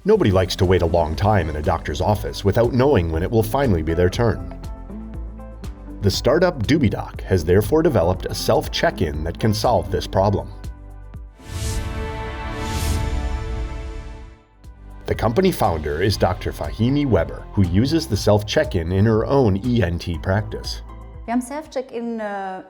Nobody likes to wait a long time in a doctor's office without knowing when it will finally be their turn. The startup dubidoc has therefore developed a self-check-in that can solve this problem. The company founder is Dr. Fahimi-Weber, who uses the self-check-in in her own ENT practice. Wir haben Self-Check-In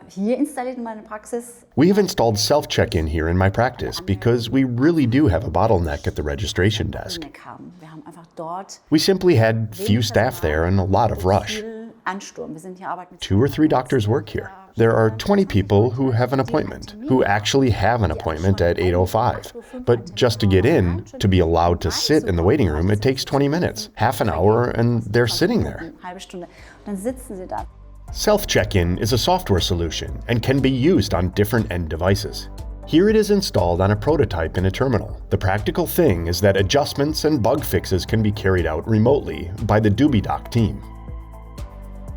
hier installiert in meiner Praxis. We have installed self-check-in here in my practice because we really do have a bottleneck at the registration desk. Wir haben einfach dort We simply had few staff there and a lot of rush. viel Ansturm. Wir sind hier arbeiten mit 2 or 3 doctors work here. There are 20 people who have an appointment, who actually have an appointment at 8:05. But just to get in, to be allowed to sit in the waiting room, it takes 20 minutes, half an hour, and they're sitting there. eine halbe Stunde. Dann sitzen sie da. Self-check-in is a software solution and can be used on different end devices. Here it is installed on a prototype in a terminal. The practical thing is that adjustments and bug fixes can be carried out remotely by the dubidoc team.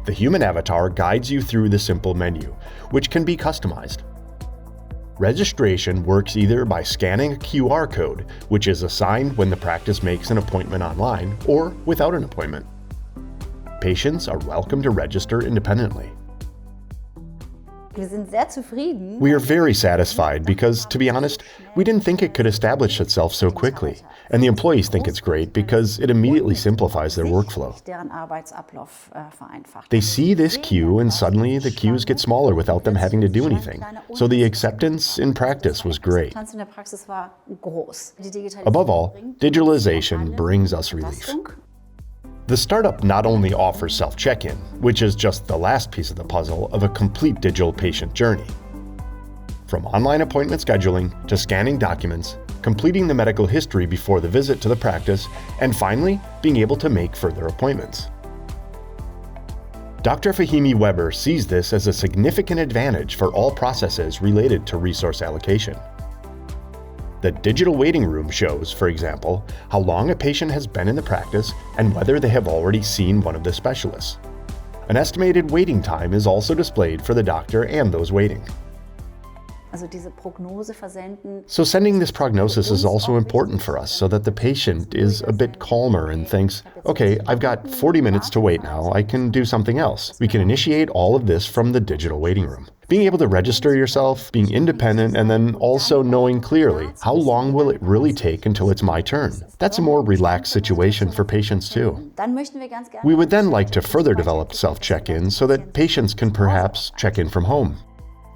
The human avatar guides you through the simple menu, which can be customized. Registration works either by scanning a QR code, which is assigned when the practice makes an appointment online, or without an appointment. Patients are welcome to register independently. Wir sind sehr zufrieden. We are very satisfied because, to be honest, we didn't think it could establish itself so quickly. And the employees think it's great because it immediately simplifies their workflow. Deren Arbeitsablauf vereinfacht. They see this queue and suddenly the queues get smaller without them having to do anything. So the acceptance in practice was great. In der Praxis war groß. Die Digitalisierung Above all, digitalization brings us relief. The startup not only offers self-check-in, which is just the last piece of the puzzle of a complete digital patient journey. From online appointment scheduling to scanning documents, completing the medical history before the visit to the practice, and finally, being able to make further appointments. Dr. Fahimi-Weber sees this as a significant advantage for all processes related to resource allocation. The digital waiting room shows, for example, how long a patient has been in the practice and whether they have already seen one of the specialists. An estimated waiting time is also displayed for the doctor and those waiting. Also diese Prognose versenden. So sending this prognosis is also important for us so that the patient is a bit calmer and thinks, okay, I've got 40 minutes to wait now, I can do something else. We can initiate all of this from the digital waiting room. Being able to register yourself, being independent, and then also knowing clearly how long will it really take until it's my turn. That's a more relaxed situation for patients too. Dann möchten wir ganz gerne. We would then like to further develop self-check-in so that patients can perhaps check in from home.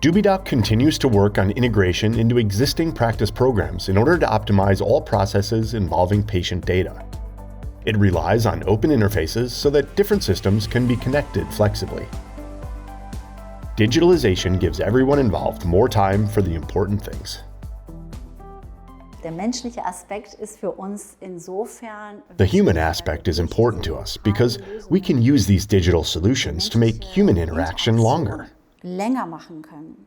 dubidoc continues to work on integration into existing practice programs in order to optimize all processes involving patient data. It relies on open interfaces so that different systems can be connected flexibly. Digitalization gives everyone involved more time for the important things. Der menschliche Aspekt ist für uns insofern. The human aspect is important to us because we can use these digital solutions to make human interaction longer. Länger machen können.